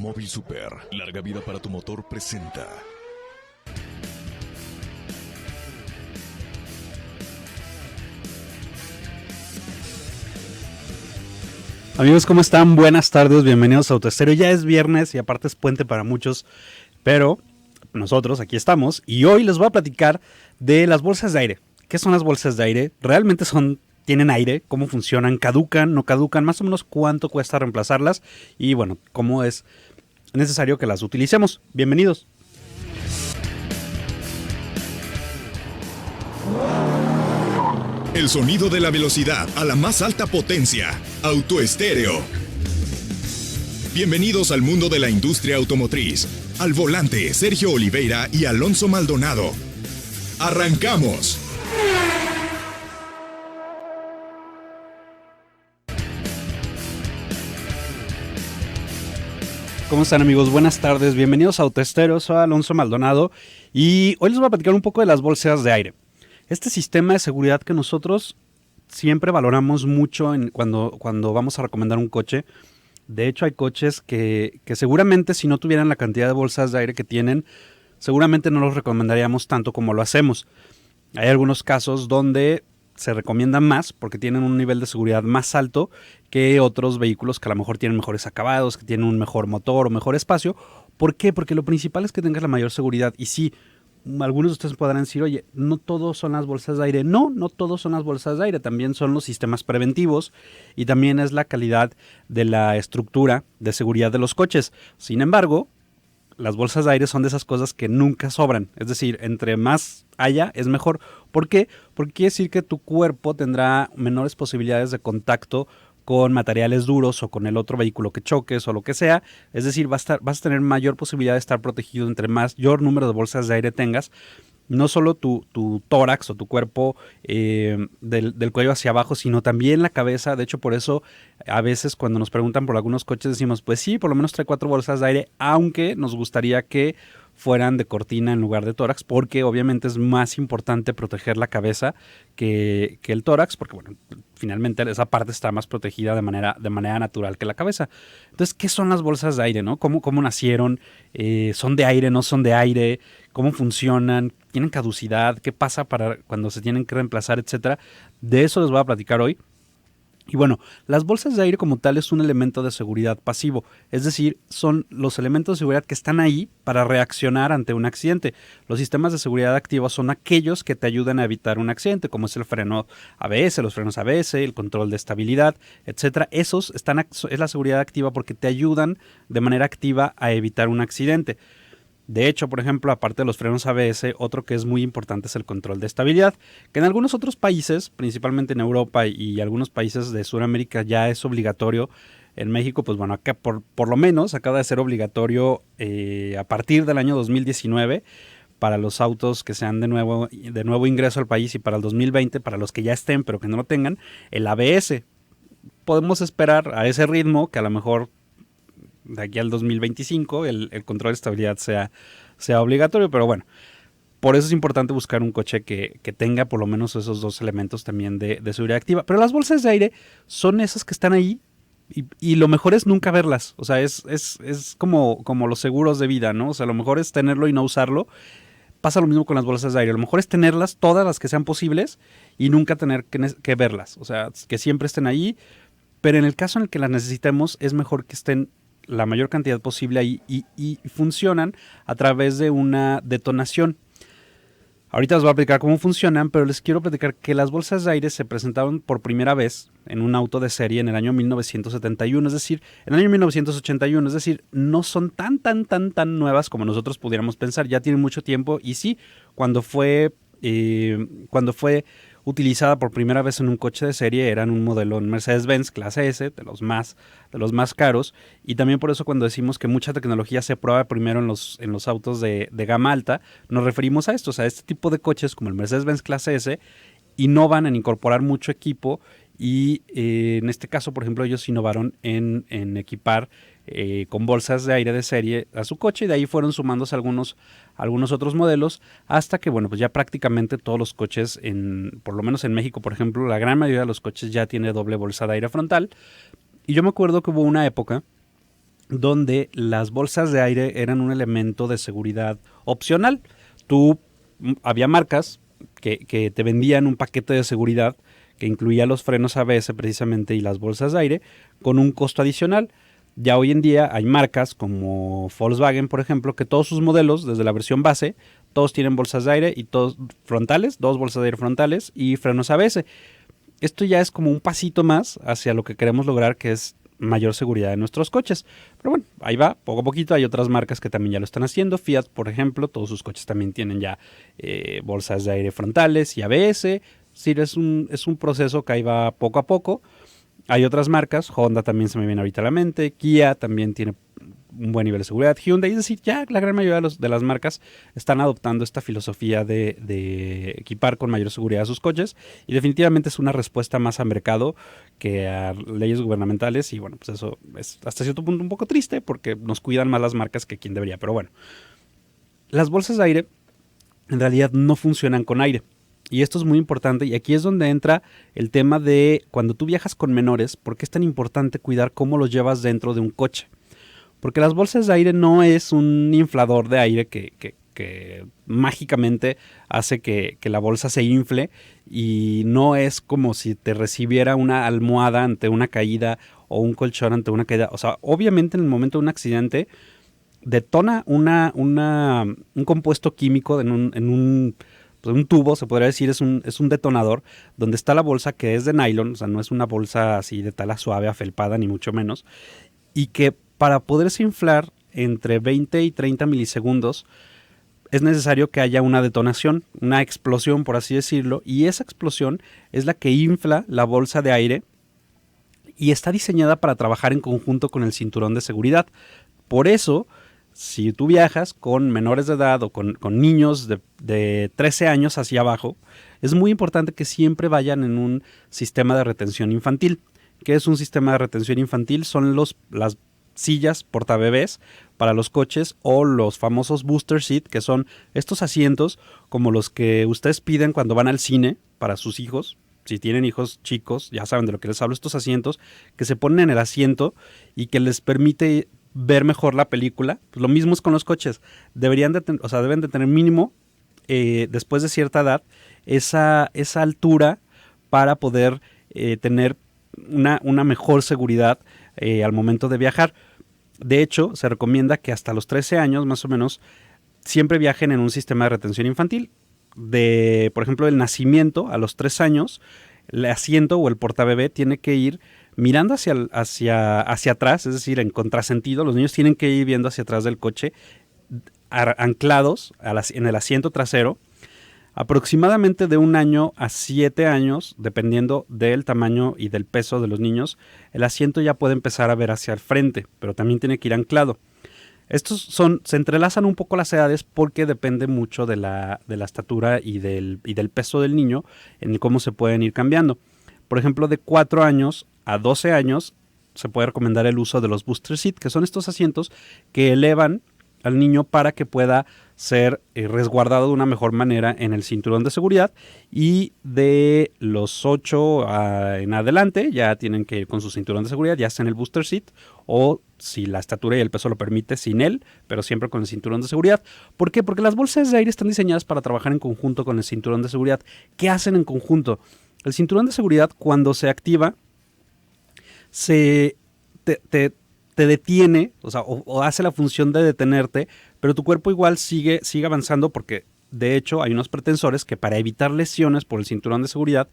Automóvil Super, larga vida para tu motor presenta. Amigos, ¿cómo están? Buenas tardes, bienvenidos a Autoestéreo. Ya es viernes y aparte es puente para muchos, pero nosotros aquí estamos y hoy les voy a platicar de las bolsas de aire. ¿Qué son las bolsas de aire? ¿Realmente tienen aire? ¿Cómo funcionan? ¿Caducan? ¿No caducan? Más o menos cuánto cuesta reemplazarlas y bueno, cómo es necesario que las utilicemos. Bienvenidos. El sonido de la velocidad a la más alta potencia. Autoestéreo. Bienvenidos al mundo de la industria automotriz. Al volante, Sergio Oliveira y Alonso Maldonado. ¡Arrancamos! ¿Cómo están, amigos? Buenas tardes, bienvenidos a Autoestéreo. Soy Alonso Maldonado y hoy les voy a platicar un poco de las bolsas de aire. Este sistema de seguridad que nosotros siempre valoramos mucho cuando vamos a recomendar un coche. De hecho, hay coches que seguramente si no tuvieran la cantidad de bolsas de aire que tienen, seguramente no los recomendaríamos tanto como lo hacemos. Hay algunos casos donde se recomiendan más porque tienen un nivel de seguridad más alto que otros vehículos que a lo mejor tienen mejores acabados, que tienen un mejor motor o mejor espacio. ¿Por qué? Porque lo principal es que tengas la mayor seguridad. Y sí, algunos de ustedes podrán decir, oye, no todos son las bolsas de aire. No todos son las bolsas de aire, también son los sistemas preventivos y también es la calidad de la estructura de seguridad de los coches. Sin embargo, las bolsas de aire son de esas cosas que nunca sobran, es decir, entre más haya es mejor. ¿Por qué? Porque quiere decir que tu cuerpo tendrá menores posibilidades de contacto con materiales duros o con el otro vehículo que choques o lo que sea, es decir, vas a tener mayor posibilidad de estar protegido entre mayor número de bolsas de aire tengas. No solo tu tórax o tu cuerpo del cuello hacia abajo, sino también la cabeza. De hecho, por eso a veces cuando nos preguntan por algunos coches decimos, pues sí, por lo menos trae 4 bolsas de aire, aunque nos gustaría que fueran de cortina en lugar de tórax, porque obviamente es más importante proteger la cabeza que el tórax, porque bueno, finalmente esa parte está más protegida de manera natural que la cabeza. Entonces, ¿qué son las bolsas de aire, no? ¿Cómo nacieron? ¿Son de aire? ¿No son de aire? ¿Cómo funcionan? ¿Tienen caducidad? ¿Qué pasa para cuando se tienen que reemplazar, etcétera? De eso les voy a platicar hoy. Y bueno, las bolsas de aire como tal es un elemento de seguridad pasivo, es decir, son los elementos de seguridad que están ahí para reaccionar ante un accidente. Los sistemas de seguridad activos son aquellos que te ayudan a evitar un accidente, como es el freno ABS, los frenos ABS, el control de estabilidad, etcétera. Es la seguridad activa porque te ayudan de manera activa a evitar un accidente. De hecho, por ejemplo, aparte de los frenos ABS, otro que es muy importante es el control de estabilidad, que en algunos otros países, principalmente en Europa y algunos países de Sudamérica ya es obligatorio. En México, pues bueno, acá por lo menos acaba de ser obligatorio a partir del año 2019 para los autos que sean de nuevo ingreso al país y para el 2020, para los que ya estén pero que no lo tengan, el ABS. Podemos esperar a ese ritmo que a lo mejor de aquí al 2025 el control de estabilidad sea obligatorio, pero bueno, por eso es importante buscar un coche que tenga por lo menos esos dos elementos también de seguridad activa. Pero las bolsas de aire son esas que están ahí y lo mejor es nunca verlas, o sea, es como los seguros de vida, ¿no? O sea, lo mejor es tenerlo y no usarlo. Pasa lo mismo con las bolsas de aire, lo mejor es tenerlas, todas las que sean posibles y nunca tener que verlas, o sea, que siempre estén ahí, pero en el caso en el que las necesitemos es mejor que estén la mayor cantidad posible ahí y funcionan a través de una detonación. Ahorita les voy a explicar cómo funcionan, pero les quiero platicar que las bolsas de aire se presentaron por primera vez en un auto de serie en el año 1971, es decir, en el año 1981, es decir, no son tan nuevas como nosotros pudiéramos pensar, ya tienen mucho tiempo y sí, cuando fue utilizada por primera vez en un coche de serie era en un modelo en Mercedes-Benz clase S, de los más caros, y también por eso cuando decimos que mucha tecnología se prueba primero en los autos de gama alta, nos referimos a esto, o sea, este tipo de coches como el Mercedes-Benz clase S innovan en incorporar mucho equipo y en este caso, por ejemplo, ellos innovaron en equipar con bolsas de aire de serie a su coche y de ahí fueron sumándose algunos otros modelos hasta que, bueno, pues ya prácticamente todos los coches, por lo menos en México, por ejemplo, la gran mayoría de los coches ya tiene doble bolsa de aire frontal. Y yo me acuerdo que hubo una época donde las bolsas de aire eran un elemento de seguridad opcional. Había marcas que te vendían un paquete de seguridad que incluía los frenos ABS precisamente y las bolsas de aire con un costo adicional. Ya hoy en día hay marcas como Volkswagen, por ejemplo, que todos sus modelos, desde la versión base, todos tienen bolsas de aire y todos frontales, 2 bolsas de aire frontales y frenos ABS. Esto ya es como un pasito más hacia lo que queremos lograr, que es mayor seguridad en nuestros coches. Pero bueno, ahí va, poco a poquito. Hay otras marcas que también ya lo están haciendo. Fiat, por ejemplo, todos sus coches también tienen ya bolsas de aire frontales y ABS. Sí, es un proceso que ahí va poco a poco. Hay otras marcas, Honda también se me viene ahorita a la mente, Kia también tiene un buen nivel de seguridad, Hyundai, es decir, ya la gran mayoría de las marcas están adoptando esta filosofía de equipar con mayor seguridad a sus coches, y definitivamente es una respuesta más a mercado que a leyes gubernamentales, y bueno, pues eso es hasta cierto punto un poco triste porque nos cuidan más las marcas que quien debería, pero bueno. Las bolsas de aire en realidad no funcionan con aire. Y esto es muy importante, y aquí es donde entra el tema de cuando tú viajas con menores, ¿por qué es tan importante cuidar cómo los llevas dentro de un coche? Porque las bolsas de aire no es un inflador de aire que mágicamente hace que la bolsa se infle, y no es como si te recibiera una almohada ante una caída o un colchón ante una caída. O sea, obviamente en el momento de un accidente detona un compuesto químico en un tubo, se podría decir, es un detonador, donde está la bolsa, que es de nylon, o sea, no es una bolsa así de tela suave, afelpada, ni mucho menos, y que para poderse inflar entre 20 y 30 milisegundos es necesario que haya una detonación, una explosión, por así decirlo, y esa explosión es la que infla la bolsa de aire y está diseñada para trabajar en conjunto con el cinturón de seguridad. Por eso, si tú viajas con menores de edad o con niños de 13 años hacia abajo, es muy importante que siempre vayan en un sistema de retención infantil. ¿Qué es un sistema de retención infantil? Son las sillas portabebés para los coches, o los famosos booster seat, que son estos asientos como los que ustedes piden cuando van al cine para sus hijos. Si tienen hijos chicos, ya saben de lo que les hablo, estos asientos que se ponen en el asiento y que les permite ver mejor la película. Pues lo mismo es con los coches. Deben de tener mínimo, después de cierta edad, esa altura para poder tener una mejor seguridad al momento de viajar. De hecho, se recomienda que hasta los 13 años, más o menos, siempre viajen en un sistema de retención infantil. Por ejemplo, el nacimiento a los 3 años, el asiento o el portabebé tiene que ir mirando hacia atrás, es decir, en contrasentido. Los niños tienen que ir viendo hacia atrás del coche, anclados en el asiento trasero, aproximadamente de 1 año a 7 años, dependiendo del tamaño y del peso de los niños. El asiento ya puede empezar a ver hacia el frente, pero también tiene que ir anclado. Se entrelazan un poco las edades porque depende mucho de la estatura y del peso del niño en cómo se pueden ir cambiando. Por ejemplo, de 4 años a 12 años se puede recomendar el uso de los booster seat, que son estos asientos que elevan al niño para que pueda ser resguardado de una mejor manera en el cinturón de seguridad, y de los 8 en adelante ya tienen que ir con su cinturón de seguridad, ya sea en el booster seat o, si la estatura y el peso lo permite, sin él, pero siempre con el cinturón de seguridad. ¿Por qué? Porque las bolsas de aire están diseñadas para trabajar en conjunto con el cinturón de seguridad. ¿Qué hacen en conjunto? El cinturón de seguridad, cuando se activa, te detiene, o hace la función de detenerte, pero tu cuerpo igual sigue avanzando, porque de hecho hay unos pretensores que, para evitar lesiones por el cinturón de seguridad,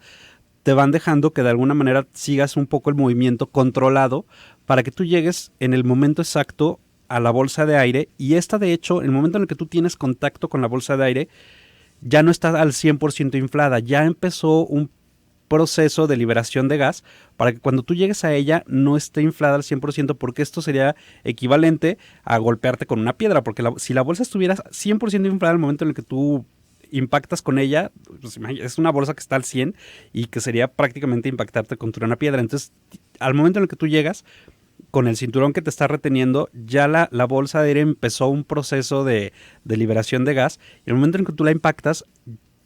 te van dejando que de alguna manera sigas un poco el movimiento controlado para que tú llegues en el momento exacto a la bolsa de aire. Y esta, de hecho, en el momento en el que tú tienes contacto con la bolsa de aire, ya no está al 100% inflada, ya empezó un proceso de liberación de gas para que cuando tú llegues a ella no esté inflada al 100%, porque esto sería equivalente a golpearte con una piedra, porque si la bolsa estuviera 100% inflada al momento en el que tú impactas con ella, pues es una bolsa que está al 100 y que sería prácticamente impactarte contra una piedra. Entonces, al momento en el que tú llegas con el cinturón que te está reteniendo, ya la bolsa de aire empezó un proceso de liberación de gas, y en el momento en que tú la impactas,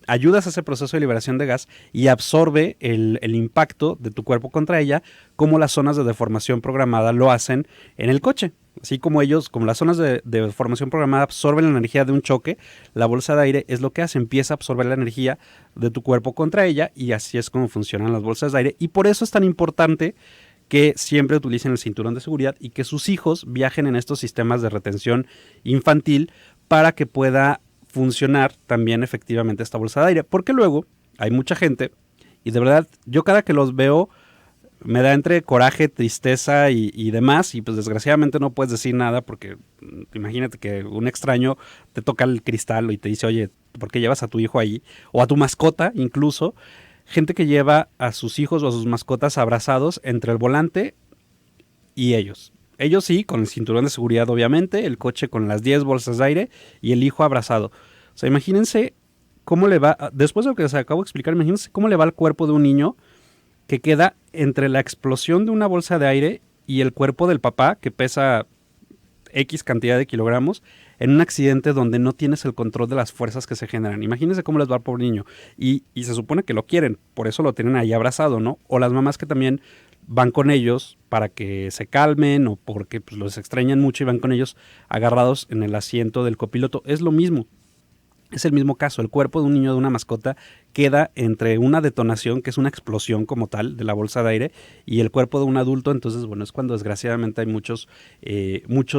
ayudas a ese proceso de liberación de gas y absorbe el impacto de tu cuerpo contra ella, como las zonas de deformación programada lo hacen en el coche. Así como ellos, como las zonas de formación programada absorben la energía de un choque, la bolsa de aire es lo que hace, empieza a absorber la energía de tu cuerpo contra ella, y así es como funcionan las bolsas de aire. Y por eso es tan importante que siempre utilicen el cinturón de seguridad y que sus hijos viajen en estos sistemas de retención infantil para que pueda funcionar también efectivamente esta bolsa de aire. Porque luego hay mucha gente, y de verdad yo cada que los veo me da entre coraje, tristeza y demás, y pues desgraciadamente no puedes decir nada porque imagínate que un extraño te toca el cristal y te dice, oye, ¿por qué llevas a tu hijo ahí? O a tu mascota incluso. Gente que lleva a sus hijos o a sus mascotas abrazados entre el volante y ellos. Ellos sí, con el cinturón de seguridad obviamente, el coche con las 10 bolsas de aire y el hijo abrazado. O sea, imagínense cómo le va, después de lo que les acabo de explicar, imagínense cómo le va al cuerpo de un niño que queda entre la explosión de una bolsa de aire y el cuerpo del papá, que pesa X cantidad de kilogramos, en un accidente donde no tienes el control de las fuerzas que se generan. Imagínense cómo les va al pobre niño. Y se supone que lo quieren, por eso lo tienen ahí abrazado, ¿no? O las mamás que también van con ellos para que se calmen o porque pues, los extrañan mucho y van con ellos agarrados en el asiento del copiloto. Es lo mismo. Es el mismo caso, el cuerpo de un niño, de una mascota, queda entre una detonación, que es una explosión como tal de la bolsa de aire, y el cuerpo de un adulto. Entonces, bueno, es cuando desgraciadamente hay muchos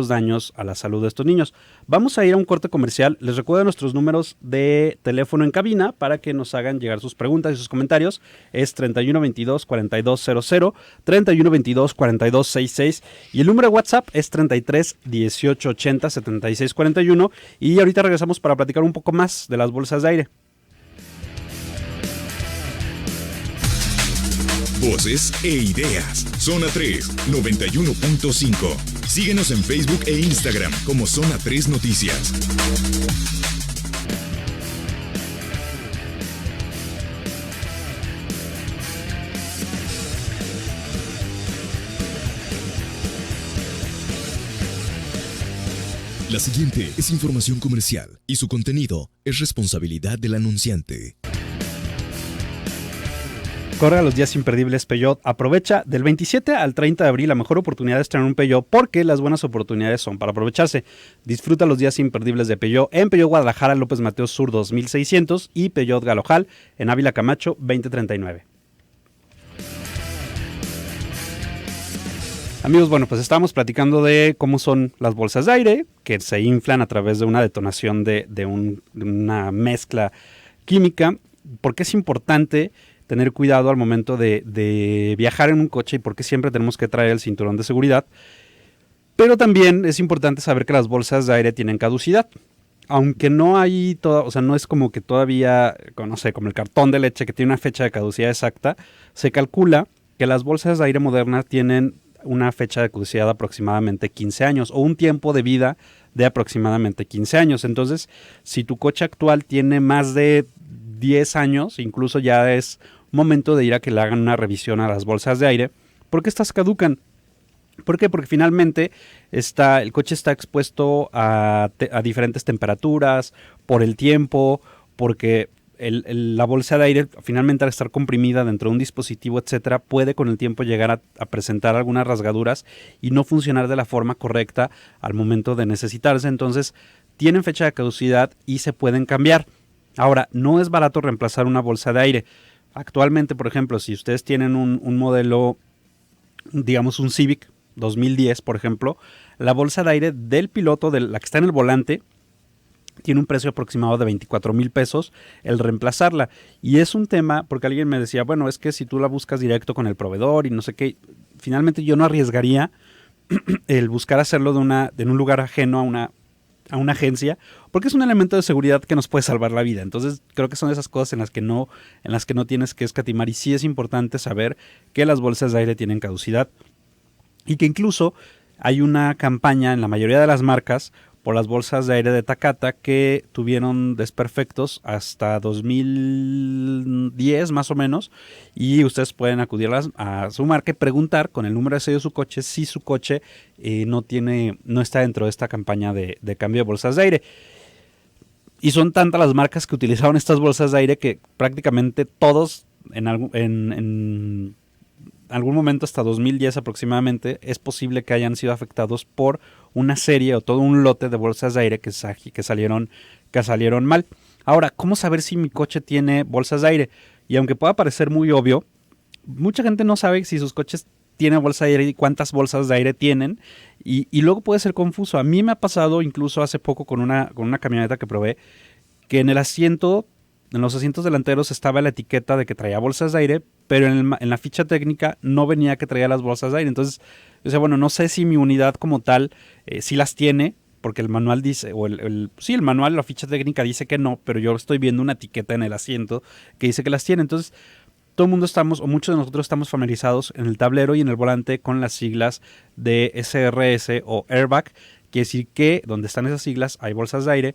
daños a la salud de estos niños. Vamos a ir a un corte comercial. Les recuerdo nuestros números de teléfono en cabina para que nos hagan llegar sus preguntas y sus comentarios. Es 3122-4200, 3122-4266, y el número de WhatsApp es 33 18 80 76 41. Y ahorita regresamos para platicar un poco más de las bolsas de aire. Voces e ideas. Zona 3, 91.5. Síguenos en Facebook e Instagram como Zona 3 Noticias. La siguiente es información comercial y su contenido es responsabilidad del anunciante. Corre a los días imperdibles Peugeot. Aprovecha del 27 al 30 de abril. La mejor oportunidad es tener un Peugeot, porque las buenas oportunidades son para aprovecharse. Disfruta los días imperdibles de Peugeot en Peugeot Guadalajara, López Mateos Sur 2600, y Peugeot Galojal en Ávila Camacho 2039. Amigos, bueno, pues estamos platicando de cómo son las bolsas de aire, que se inflan a través de una detonación de una mezcla química. ¿Por qué es importante tener cuidado al momento de viajar en un coche y por qué siempre tenemos que traer el cinturón de seguridad? Pero también es importante saber que las bolsas de aire tienen caducidad. Aunque no hay o sea, no es como que todavía, no sé, como el cartón de leche que tiene una fecha de caducidad exacta. Se calcula que las bolsas de aire modernas tienen una fecha de caducidad de aproximadamente 15 años, o un tiempo de vida de aproximadamente 15 años. Entonces, si tu coche actual tiene más de 10 años, incluso ya es momento de ir a que le hagan una revisión a las bolsas de aire, porque estas caducan. ¿Por qué? Porque finalmente el coche está expuesto a diferentes temperaturas, por el tiempo, porque la bolsa de aire, finalmente al estar comprimida dentro de un dispositivo, etcétera, puede con el tiempo llegar a presentar algunas rasgaduras y no funcionar de la forma correcta al momento de necesitarse. Entonces, tienen fecha de caducidad y se pueden cambiar. Ahora, no es barato reemplazar una bolsa de aire. Actualmente, por ejemplo, si ustedes tienen un modelo, digamos un Civic 2010, por ejemplo, la bolsa de aire del piloto, de la que está en el volante, tiene un precio aproximado de 24,000 pesos el reemplazarla. Y es un tema, porque alguien me decía, bueno, es que si tú la buscas directo con el proveedor y no sé qué, finalmente yo no arriesgaría el buscar hacerlo en un lugar ajeno a una agencia, porque es un elemento de seguridad que nos puede salvar la vida. Entonces creo que son esas cosas en las que no tienes que escatimar, y sí es importante saber que las bolsas de aire tienen caducidad, y que incluso hay una campaña en la mayoría de las marcas por las bolsas de aire de Takata que tuvieron desperfectos hasta 2010 más o menos, y ustedes pueden acudir a su marca y preguntar con el número de sello de su coche si su coche no está dentro de esta campaña de cambio de bolsas de aire. Y son tantas las marcas que utilizaron estas bolsas de aire que prácticamente todos algún momento hasta 2010 aproximadamente, es posible que hayan sido afectados por una serie o todo un lote de bolsas de aire que salieron mal. Ahora, ¿cómo saber si mi coche tiene bolsas de aire? Y aunque pueda parecer muy obvio, mucha gente no sabe si sus coches tienen bolsa de aire y cuántas bolsas de aire tienen. Y luego puede ser confuso. A mí me ha pasado incluso hace poco con una camioneta que probé, que en los asientos delanteros estaba la etiqueta de que traía bolsas de aire, pero en la ficha técnica no venía que traía las bolsas de aire. Entonces, yo decía, bueno, no sé si mi unidad como tal sí las tiene, porque el manual dice, sí, el manual, la ficha técnica dice que no, pero yo estoy viendo una etiqueta en el asiento que dice que las tiene. Entonces, todo el mundo o muchos de nosotros estamos familiarizados en el tablero y en el volante con las siglas de SRS o Airbag. Quiere decir que donde están esas siglas hay bolsas de aire.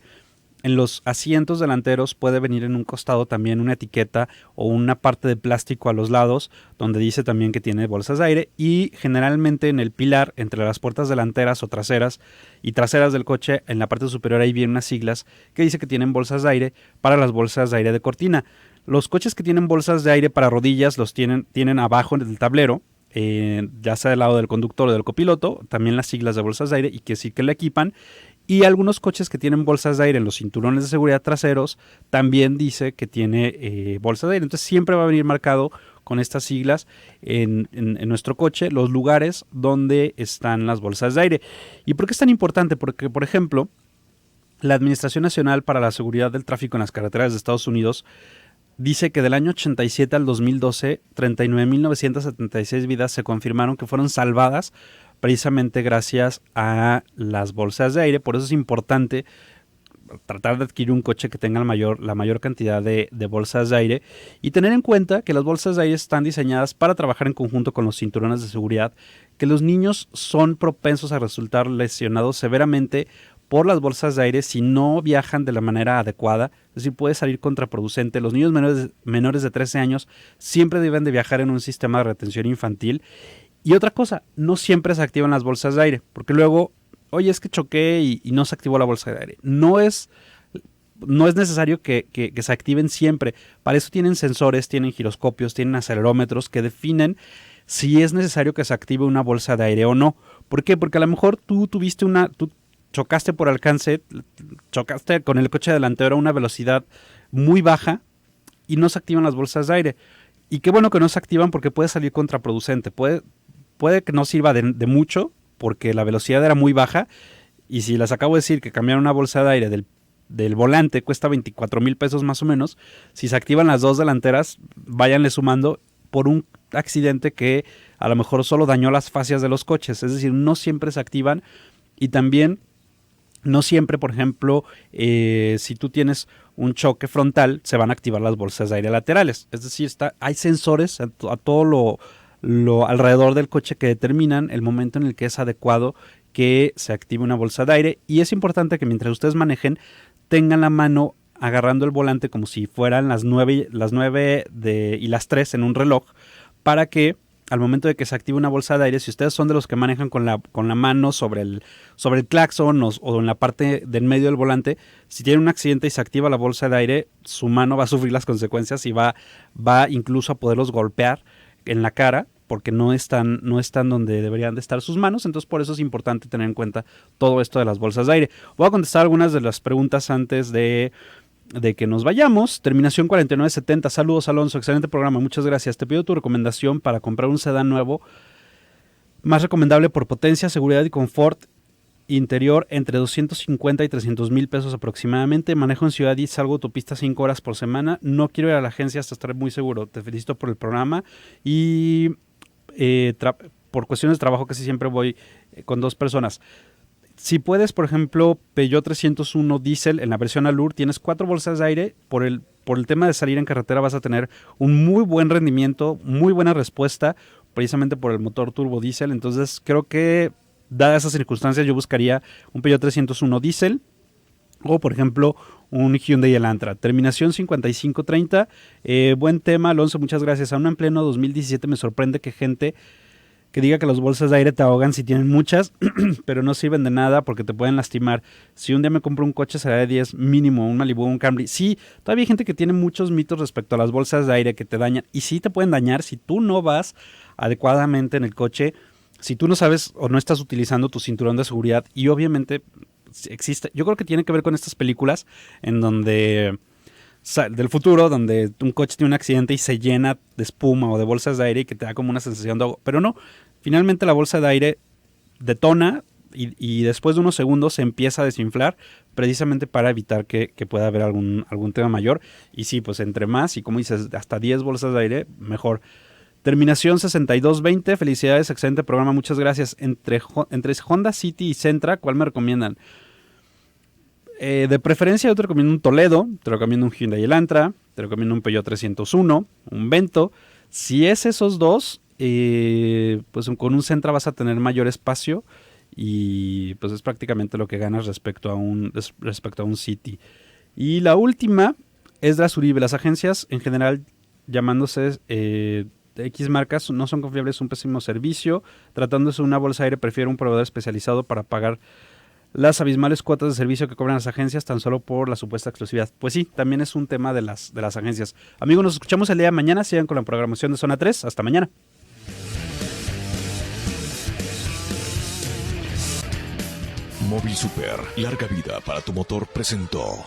En los asientos delanteros puede venir en un costado también una etiqueta o una parte de plástico a los lados donde dice también que tiene bolsas de aire, y generalmente en el pilar entre las puertas delanteras o traseras y traseras del coche, en la parte superior ahí vienen unas siglas que dice que tienen bolsas de aire para las bolsas de aire de cortina. Los coches que tienen bolsas de aire para rodillas los tienen abajo en el tablero, ya sea del lado del conductor o del copiloto, también las siglas de bolsas de aire, y que sí que le equipan. Y algunos coches que tienen bolsas de aire en los cinturones de seguridad traseros también dice que tiene bolsas de aire. Entonces siempre va a venir marcado con estas siglas en nuestro coche los lugares donde están las bolsas de aire. ¿Y por qué es tan importante? Porque, por ejemplo, la Administración Nacional para la Seguridad del Tráfico en las Carreteras de Estados Unidos dice que del año 87 al 2012, 39.976 vidas se confirmaron que fueron salvadas precisamente gracias a las bolsas de aire. Por eso es importante tratar de adquirir un coche que tenga la mayor cantidad de bolsas de aire, y tener en cuenta que las bolsas de aire están diseñadas para trabajar en conjunto con los cinturones de seguridad, que los niños son propensos a resultar lesionados severamente por las bolsas de aire si no viajan de la manera adecuada. Es decir, puede salir contraproducente. Los niños menores de 13 años siempre deben de viajar en un sistema de retención infantil. Y otra cosa, no siempre se activan las bolsas de aire, porque luego, oye, es que choqué y no se activó la bolsa de aire. No es necesario que se activen siempre. Para eso tienen sensores, tienen giroscopios, tienen acelerómetros que definen si es necesario que se active una bolsa de aire o no. ¿Por qué? Porque a lo mejor tú chocaste por alcance, chocaste con el coche delantero a una velocidad muy baja y no se activan las bolsas de aire. Y qué bueno que no se activan, porque puede salir contraproducente. Puede que no sirva de mucho porque la velocidad era muy baja, y si les acabo de decir que cambiar una bolsa de aire del volante cuesta 24,000 pesos más o menos, si se activan las dos delanteras, váyanle sumando por un accidente que a lo mejor solo dañó las fascias de los coches. Es decir, no siempre se activan, y también no siempre, por ejemplo, si tú tienes un choque frontal, se van a activar las bolsas de aire laterales. Es decir, hay sensores a todo lo alrededor del coche que determinan el momento en el que es adecuado que se active una bolsa de aire. Y es importante que mientras ustedes manejen, tengan la mano agarrando el volante como si fueran las 9 y las 3 en un reloj, para que al momento de que se active una bolsa de aire, si ustedes son de los que manejan con la mano sobre el claxon o en la parte del medio del volante, si tienen un accidente y se activa la bolsa de aire, su mano va a sufrir las consecuencias y va incluso a poderlos golpear en la cara, porque no están donde deberían de estar sus manos. Entonces, por eso es importante tener en cuenta todo esto de las bolsas de aire. Voy a contestar algunas de las preguntas antes de que nos vayamos. Terminación 4970, saludos Alonso, excelente programa, muchas gracias. Te pido tu recomendación para comprar un sedán nuevo, más recomendable por potencia, seguridad y confort interior, entre 250 y 300 mil pesos aproximadamente. Manejo en ciudad y salgo autopista 5 horas por semana. No quiero ir a la agencia hasta estar muy seguro. Te felicito por el programa, y por cuestiones de trabajo casi siempre voy con 2 personas. Si puedes, por ejemplo, Peugeot 301 Diesel en la versión Allure, tienes 4 bolsas de aire. Por el tema de salir en carretera vas a tener un muy buen rendimiento, muy buena respuesta, precisamente por el motor turbo diésel. Entonces creo que, dadas esas circunstancias, yo buscaría un Peugeot 301 Diesel o, por ejemplo, un Hyundai Elantra. Terminación 5530. Buen tema, Alonso, muchas gracias. Aún en pleno 2017 me sorprende que gente que diga que las bolsas de aire te ahogan si tienen muchas, pero no sirven de nada porque te pueden lastimar. Si un día me compro un coche será de 10 mínimo, un Malibu, un Camry. Sí, todavía hay gente que tiene muchos mitos respecto a las bolsas de aire que te dañan, y sí te pueden dañar si tú no vas adecuadamente en el coche, si tú no sabes o no estás utilizando tu cinturón de seguridad. Y obviamente existe, yo creo que tiene que ver con estas películas en donde del futuro, donde un coche tiene un accidente y se llena de espuma o de bolsas de aire y que te da como una sensación de ahogo. Pero no, finalmente la bolsa de aire detona y después de unos segundos se empieza a desinflar, precisamente para evitar que pueda haber algún tema mayor. Y sí, pues entre más, y como dices, hasta 10 bolsas de aire, mejor. Terminación 6220, felicidades, excelente programa, muchas gracias. Entre Honda City y Sentra, ¿cuál me recomiendan? De preferencia yo te recomiendo un Toledo, te recomiendo un Hyundai Elantra, te recomiendo un Peugeot 301, un Vento. Si es esos dos, pues con un Sentra vas a tener mayor espacio y pues es prácticamente lo que ganas respecto a un City. Y la última es de las Uribe. Las agencias en general, llamándose X marcas, no son confiables, un pésimo servicio. Tratándose de una bolsa de aire, prefiero un proveedor especializado para pagar las abismales cuotas de servicio que cobran las agencias tan solo por la supuesta exclusividad. Pues sí, también es un tema de las agencias. Amigos, nos escuchamos el día de mañana. Sigan con la programación de Zona 3. Hasta mañana. Móvil Super, larga vida para tu motor presentó